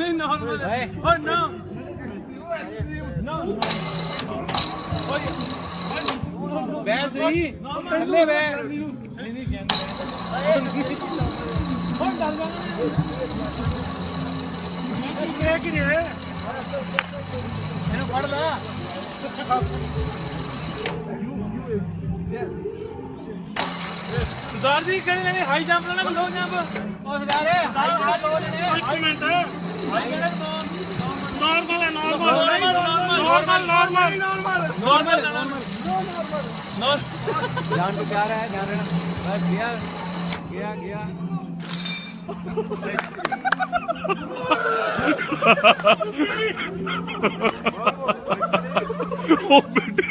नहीं नॉर्मल है और नो नो बैठ सही ले बैठ नहीं नहीं कौन डाल रहा है कि नहीं है मैंने पढ़ ला सरदार जी कहने लगे हाई जंप लेना लो जंप और सरदार है हाई लो लेने एक मिनट हाई नॉर्मल है normal normal normal normal normal जान तो क्या रहा है ध्यान रखना बस गया गया गया ओ बेटे